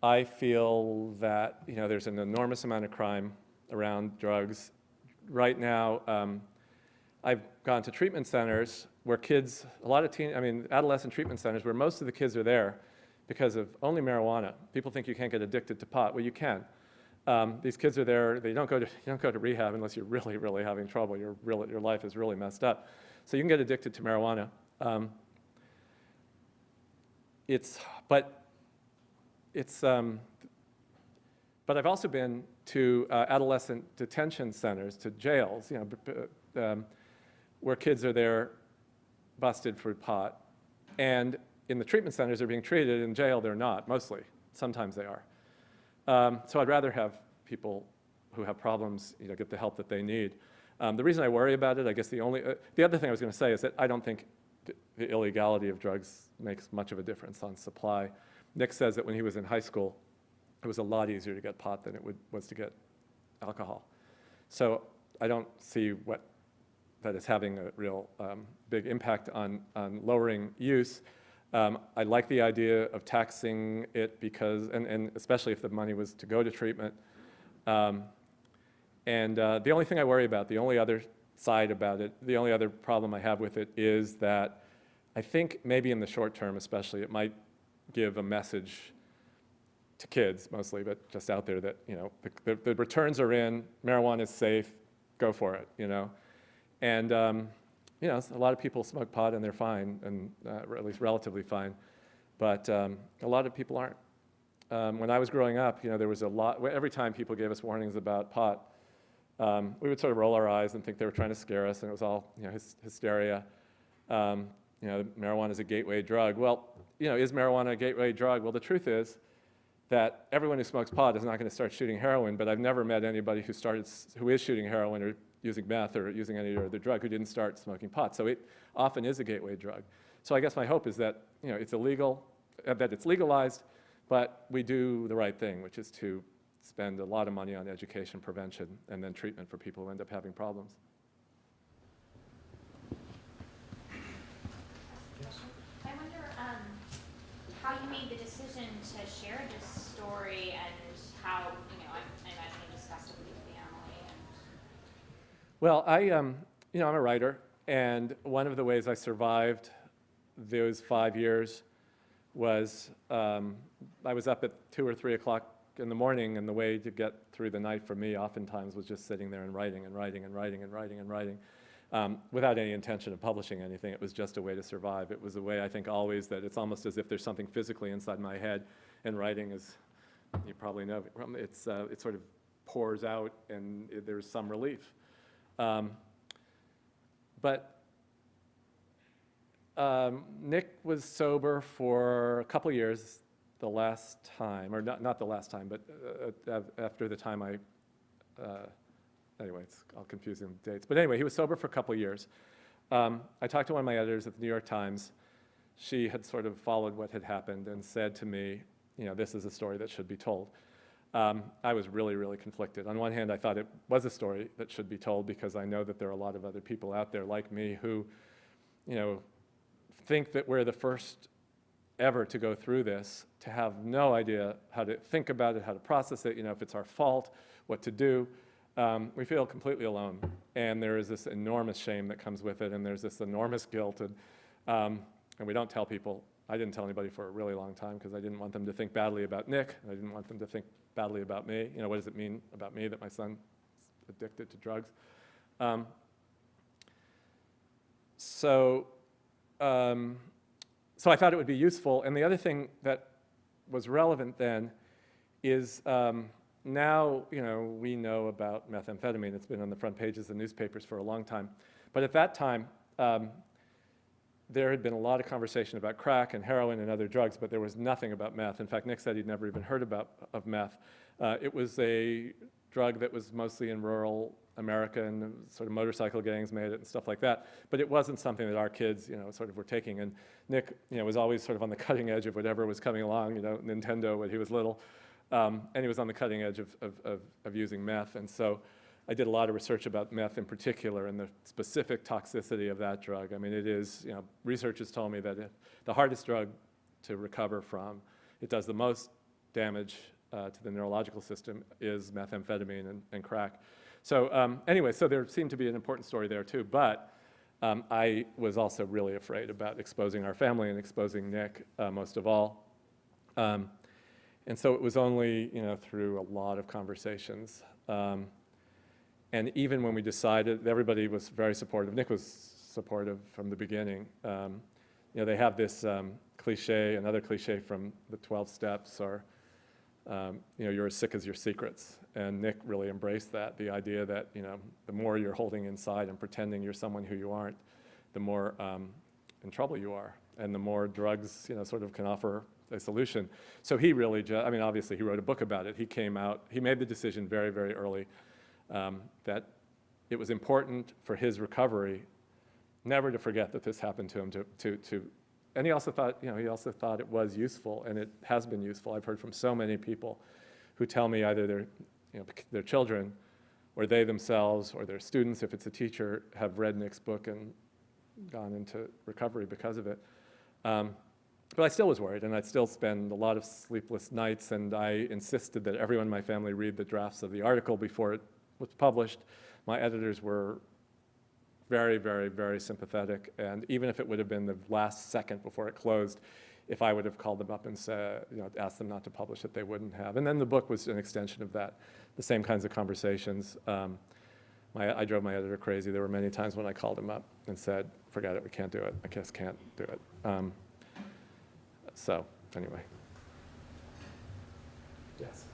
Speaker 3: I feel that, there's an enormous amount of crime around drugs. Right now, I've gone to treatment centers where kids, adolescent treatment centers where most of the kids are there because of only marijuana. People think you can't get addicted to pot. Well, you can. These kids are there. You don't go to rehab unless you're really, really having trouble. Your life is really messed up. So you can get addicted to marijuana. But I've also been to adolescent detention centers, to jails, where kids are there busted for pot. And in the treatment centers, they're being treated. In jail, they're not, mostly. Sometimes they are. So I'd rather have people who have problems get the help that they need. The reason I worry about it, I guess the other thing I was going to say is that I don't think the illegality of drugs makes much of a difference on supply. Nick says that when he was in high school, it was a lot easier to get pot than it was to get alcohol. So I don't see that is having a real big impact on lowering use. I like the idea of taxing it because, and especially if the money was to go to treatment. The only thing I worry about, the only other side about it, the only other problem I have with it is that I think maybe in the short term especially, it might give a message to kids mostly, but just out there that, the returns are in, marijuana is safe, go for it, And, a lot of people smoke pot and they're fine, and or at least relatively fine, but a lot of people aren't. When I was growing up, there was a lot, every time people gave us warnings about pot, we would sort of roll our eyes and think they were trying to scare us, and it was all, hysteria. Marijuana is a gateway drug. Well, is marijuana a gateway drug? Well, the truth is that everyone who smokes pot is not going to start shooting heroin, but I've never met anybody who is shooting heroin or using meth or using any other drug who didn't start smoking pot. So it often is a gateway drug. So I guess my hope is that it's illegal, that it's legalized, but we do the right thing, which is to spend a lot of money on education, prevention, and then treatment for people who end up having problems.
Speaker 7: I wonder how you made the decision to share this story and how, I imagine you discussed it with your family.
Speaker 3: Well, I'm a writer, and one of the ways I survived those 5 years was I was up at 2 or 3 o'clock in the morning, and the way to get through the night for me oftentimes was just sitting there and writing and writing and writing and writing and writing. without any intention of publishing anything. It was just a way to survive. It was a way, I think, always that it's almost as if there's something physically inside my head, and writing is, you probably know, it sort of pours out, and there's some relief. Nick was sober for a couple years the last time, or not the last time, but after the time anyway, it's all confusing dates. But anyway, he was sober for a couple years. I talked to one of my editors at the New York Times. She had sort of followed what had happened and said to me, this is a story that should be told. I was really, really conflicted. On one hand, I thought it was a story that should be told because I know that there are a lot of other people out there like me who, think that we're the first ever to go through this, to have no idea how to think about it, how to process it, if it's our fault, what to do. We feel completely alone, and there is this enormous shame that comes with it, and there's this enormous guilt, and we don't tell people. I didn't tell anybody for a really long time because I didn't want them to think badly about Nick. I didn't want them to think badly about me. What does it mean about me that my son's addicted to drugs? So I thought it would be useful. And the other thing that was relevant then is now, we know about methamphetamine. It's been on the front pages of newspapers for a long time. But at that time, there had been a lot of conversation about crack and heroin and other drugs, but there was nothing about meth. In fact, Nick said he'd never even heard of meth. It was a drug that was mostly in rural America, and sort of motorcycle gangs made it and stuff like that. But it wasn't something that our kids, sort of were taking. And Nick, was always sort of on the cutting edge of whatever was coming along, Nintendo when he was little. And he was on the cutting edge of using meth. And so I did a lot of research about meth in particular and the specific toxicity of that drug. I mean, it is, research has told me that the hardest drug to recover from, it does the most damage to the neurological system, is methamphetamine and crack. So anyway, so there seemed to be an important story there too, but I was also really afraid about exposing our family and exposing Nick most of all. And so it was only, through a lot of conversations. And even when we decided, everybody was very supportive. Nick was supportive from the beginning. They have this cliche, another cliche from the 12 steps, or you're as sick as your secrets. And Nick really embraced that, the idea that, the more you're holding inside and pretending you're someone who you aren't, the more in trouble you are, and the more drugs, sort of can offer a solution. So he really obviously he wrote a book about it. He came out, he made the decision very, very early that it was important for his recovery never to forget that this happened to him, and he also thought, it was useful, and it has been useful. I've heard from so many people who tell me either their children, or they themselves, or their students, if it's a teacher, have read Nick's book and gone into recovery because of it. But I still was worried, and I'd still spend a lot of sleepless nights, and I insisted that everyone in my family read the drafts of the article before it was published. My editors were very, very, very sympathetic, and even if it would have been the last second before it closed, if I would have called them up and said, asked them not to publish it, they wouldn't have. And then the book was an extension of that, the same kinds of conversations. I drove my editor crazy. There were many times when I called him up and said, forget it, we can't do it. I just can't do it. So anyway. Yes.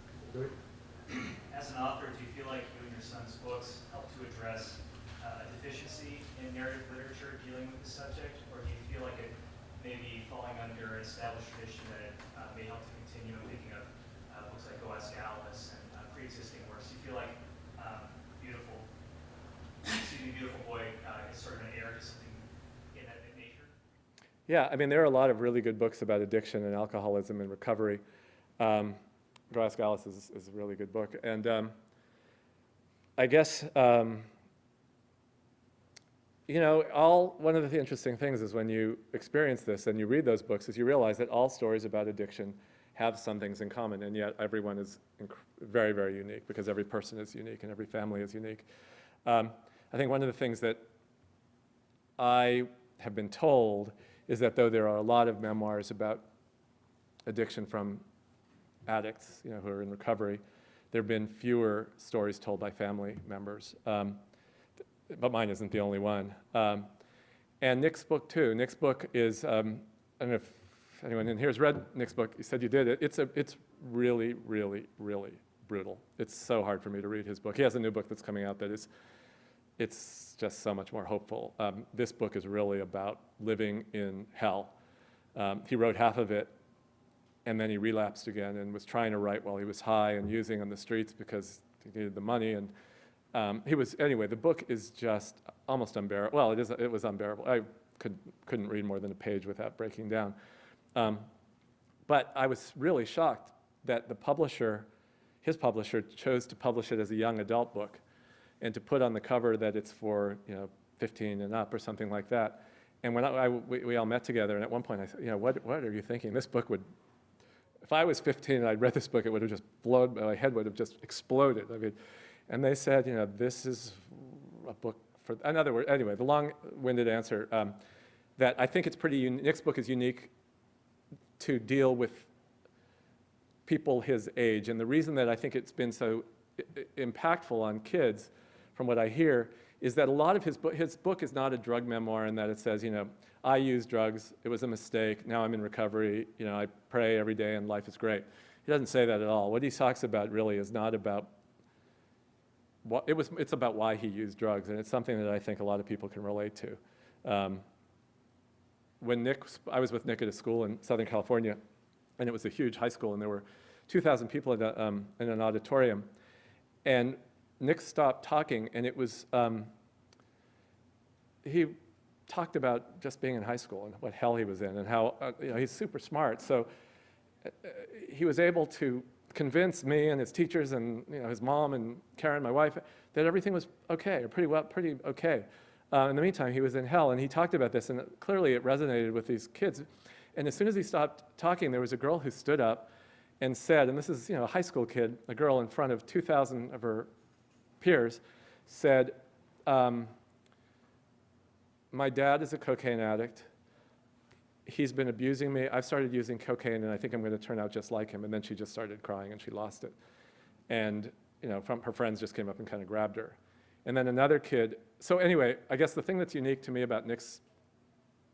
Speaker 8: As an author, do you feel like you and your son's books help to address a deficiency in narrative literature dealing with the subject, or do you feel like it may be falling under an established tradition that it may help to continue? I'm thinking of books like Go Ask Alice and pre-existing works. Do you feel like Beautiful Boy is sort of an heir to something in that nature?
Speaker 3: Yeah, there are a lot of really good books about addiction and alcoholism and recovery. Go Ask Alice is a really good book. And I guess, one of the interesting things is when you experience this and you read those books is you realize that all stories about addiction have some things in common, and yet everyone is very, very unique because every person is unique and every family is unique. I think one of the things that I have been told is that though there are a lot of memoirs about addiction from addicts, who are in recovery, there have been fewer stories told by family members. but mine isn't the only one. And Nick's book too. Nick's book is, I don't know if anyone in here has read Nick's book. You said you did it. It's really, really, really brutal. It's so hard for me to read his book. He has a new book that's coming out that is, it's just so much more hopeful. This book is really about living in hell. He wrote half of it, and then he relapsed again and was trying to write while he was high and using on the streets because he needed the money. And anyway, the book is just almost unbearable. Well, it was unbearable. I couldn't read more than a page without breaking down. But I was really shocked that his publisher chose to publish it as a young adult book and to put on the cover that it's for 15 and up or something like that. And when we all met together, and at one point I said, what are you thinking? This book would, if I was 15 and I'd read this book, it would have just blown, my head would have just exploded. I mean, and they said, this is a book for, in other words, anyway, the long-winded answer, that I think it's pretty, Nick's book is unique to deal with people his age. And the reason that I think it's been so impactful on kids, from what I hear, is that a lot of his book is not a drug memoir in that it says, I used drugs, it was a mistake, now I'm in recovery, I pray every day and life is great. He doesn't say that at all. What he talks about really is not about it's about why he used drugs, and it's something that I think a lot of people can relate to. When I was with Nick at a school in Southern California, and it was a huge high school, and there were 2,000 people in an auditorium, and Nick stopped talking, and it was, he talked about just being in high school and what hell he was in, and how, he's super smart, so he was able to convince me and his teachers and his mom and Karen, my wife, that everything was okay, or pretty okay. In the meantime, he was in hell, and he talked about this, and clearly it resonated with these kids. And as soon as he stopped talking, there was a girl who stood up and said, and this is a high school kid, a girl in front of 2,000 of her peers, said, my dad is a cocaine addict. He's been abusing me. I've started using cocaine, and I think I'm going to turn out just like him. And then she just started crying, and she lost it. And from her friends just came up and kind of grabbed her. And then another kid. So anyway, I guess the thing that's unique to me about Nick's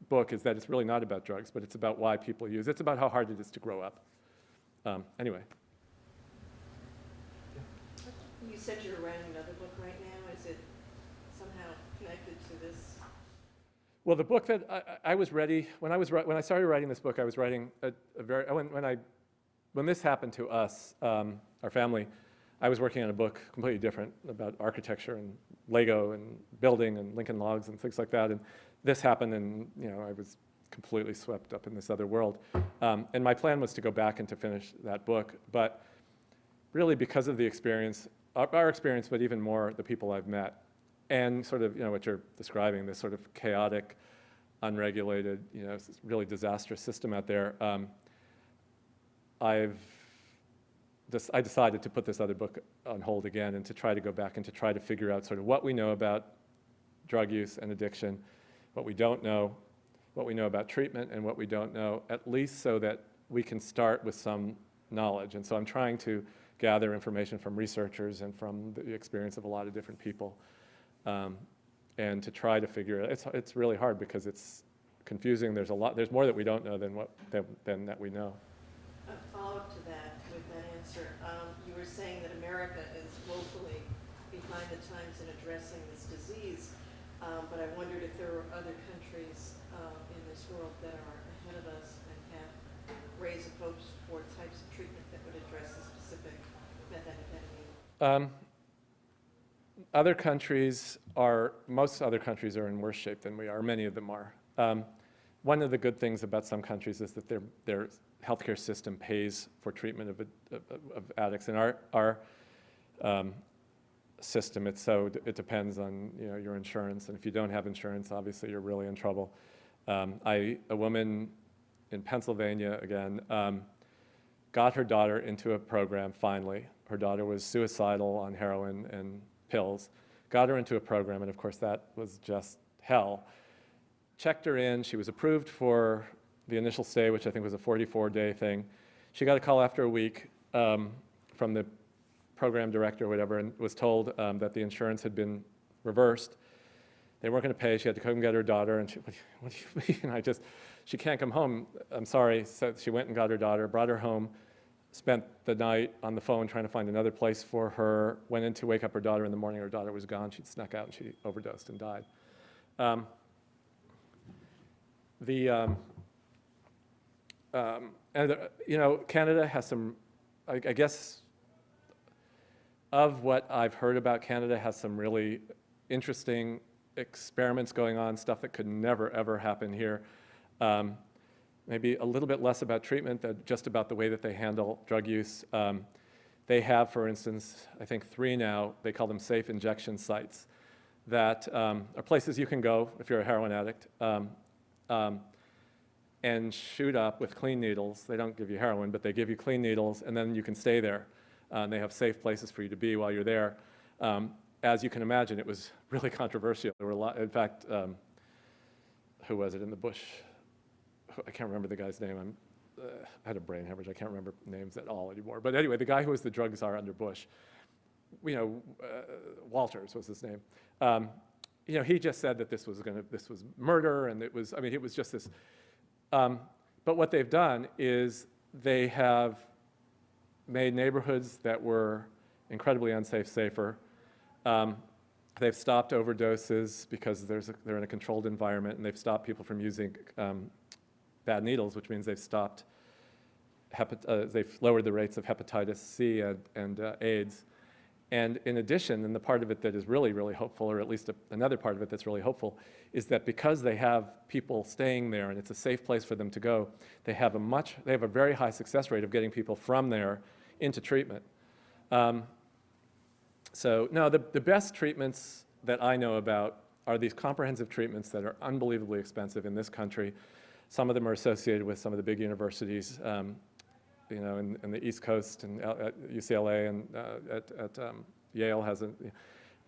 Speaker 3: book is that it's really not about drugs, but it's about why people use. It's about how hard it is to grow up. Anyway.
Speaker 9: You said you're writing another book right now. Is it somehow connected to this?
Speaker 3: Well, the book that I was ready, when I started writing this book, I was writing when this happened to us, our family, I was working on a book completely different about architecture and Lego and building and Lincoln Logs and things like that. And this happened, and I was completely swept up in this other world. And my plan was to go back and to finish that book. But really, because of the experience, our experience, but even more the people I've met, and sort of what you're describing, this sort of chaotic, unregulated, really disastrous system out there, I decided to put this other book on hold again and to try to go back and to try to figure out sort of what we know about drug use and addiction, what we don't know, what we know about treatment, and what we don't know, at least so that we can start with some knowledge. And so I'm trying to gather information from researchers and from the experience of a lot of different people, and to try to figure it. It's really hard because it's confusing. There's more that we don't know than that we know.
Speaker 9: A follow-up to that, with that answer, you were saying that America is woefully behind the times in addressing this disease, but I wondered if there were other countries in this world that are ahead of us and have raised the hopes for types of treatment that would address the specific methamphetamine.
Speaker 3: Most other countries are in worse shape than we are. Many of them are. One of the good things about some countries is that their healthcare system pays for treatment of addicts. In our system, it depends on your insurance, and if you don't have insurance, obviously you're really in trouble. A woman in Pennsylvania again got her daughter into a program finally. Her daughter was suicidal on heroin and pills. Got her into a program, and of course that was just hell. Checked her in. She was approved for the initial stay, which I think was a 44-day thing. She got a call after a week from the program director or whatever, and was told that the insurance had been reversed, They weren't going to pay. She had to come get her daughter, and she, what do you mean? She can't come home. I'm sorry. So she went and got her daughter, brought her home, spent the night on the phone trying to find another place for her, went in to wake up her daughter in the morning. Her daughter was gone. She'd snuck out, and she overdosed and died. Canada has some, I guess, of what I've heard about Canada, has some really interesting experiments going on, stuff that could never, ever happen here. Maybe a little bit less about treatment than just about the way that they handle drug use. They have, for instance, I think 3 now, they call them safe injection sites, that are places you can go if you're a heroin addict and shoot up with clean needles. They don't give you heroin, but they give you clean needles, and then you can stay there. They have safe places for you to be while you're there. As you can imagine, it was really controversial. There were a lot, in fact, who was it in the Bush? I can't remember the guy's name. I had a brain hemorrhage. I can't remember names at all anymore. But anyway, the guy who was the drug czar under Bush, Walters was his name. He just said that this was murder, and it was just this. But what they've done is they have made neighborhoods that were incredibly unsafe safer. They've stopped overdoses because they're in a controlled environment, and they've stopped people from using bad needles, which means they've lowered the rates of hepatitis C and AIDS. And in addition, and the part of it that is really, really hopeful, or at least another part of it that's really hopeful, is that because they have people staying there and it's a safe place for them to go, they have a very high success rate of getting people from there into treatment. So no, the best treatments that I know about are these comprehensive treatments that are unbelievably expensive in this country. Some of them are associated with some of the big universities, in the East Coast, and at UCLA, and at Yale has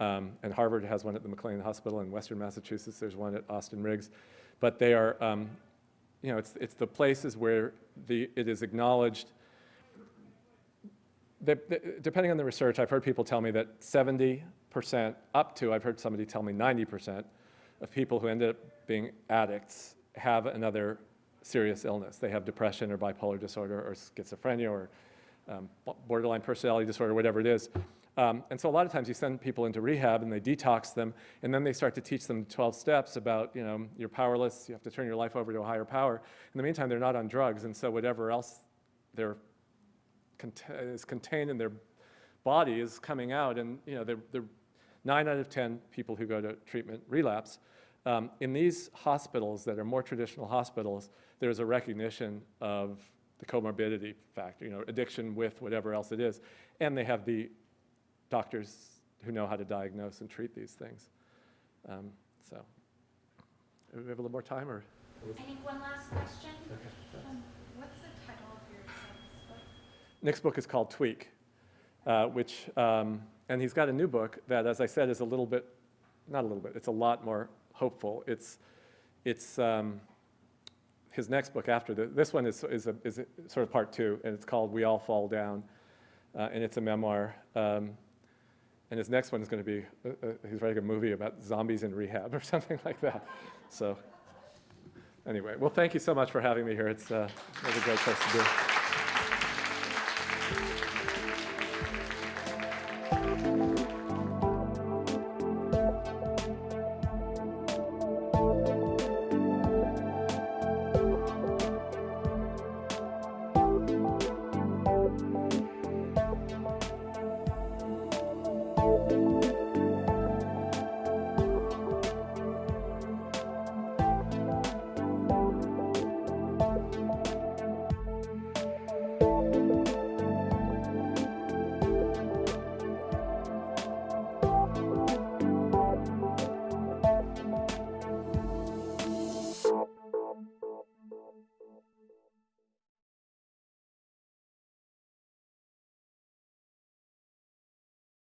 Speaker 3: and Harvard has one at the McLean Hospital. In Western Massachusetts, there's one at Austin Riggs. But they are, it's the places where it is acknowledged. Depending on the research, I've heard people tell me that 70%, up to, I've heard somebody tell me 90% of people who ended up being addicts have another serious illness. They have depression or bipolar disorder or schizophrenia or borderline personality disorder, whatever it is. And so a lot of times you send people into rehab and they detox them, and then they start to teach them 12 steps about, you're powerless, you have to turn your life over to a higher power. In the meantime, they're not on drugs, and so whatever else is contained in their body is coming out, and they're 9 out of 10 people who go to treatment relapse. In these hospitals that are more traditional hospitals, there's a recognition of the comorbidity factor, addiction with whatever else it is, and they have the doctors who know how to diagnose and treat these things. So, do we have a little more time, or?
Speaker 7: I think one last question.
Speaker 3: Okay.
Speaker 6: What's the title of your son's book?
Speaker 3: Nick's book is called Tweak, and he's got a new book that, as I said, is it's a lot more hopeful. It's his next book after this one is sort of part 2, and it's called We All Fall Down, and it's a memoir. And his next one is going to be, he's writing a movie about zombies in rehab or something like that. So anyway, well, thank you so much for having me here. It's a great place to be.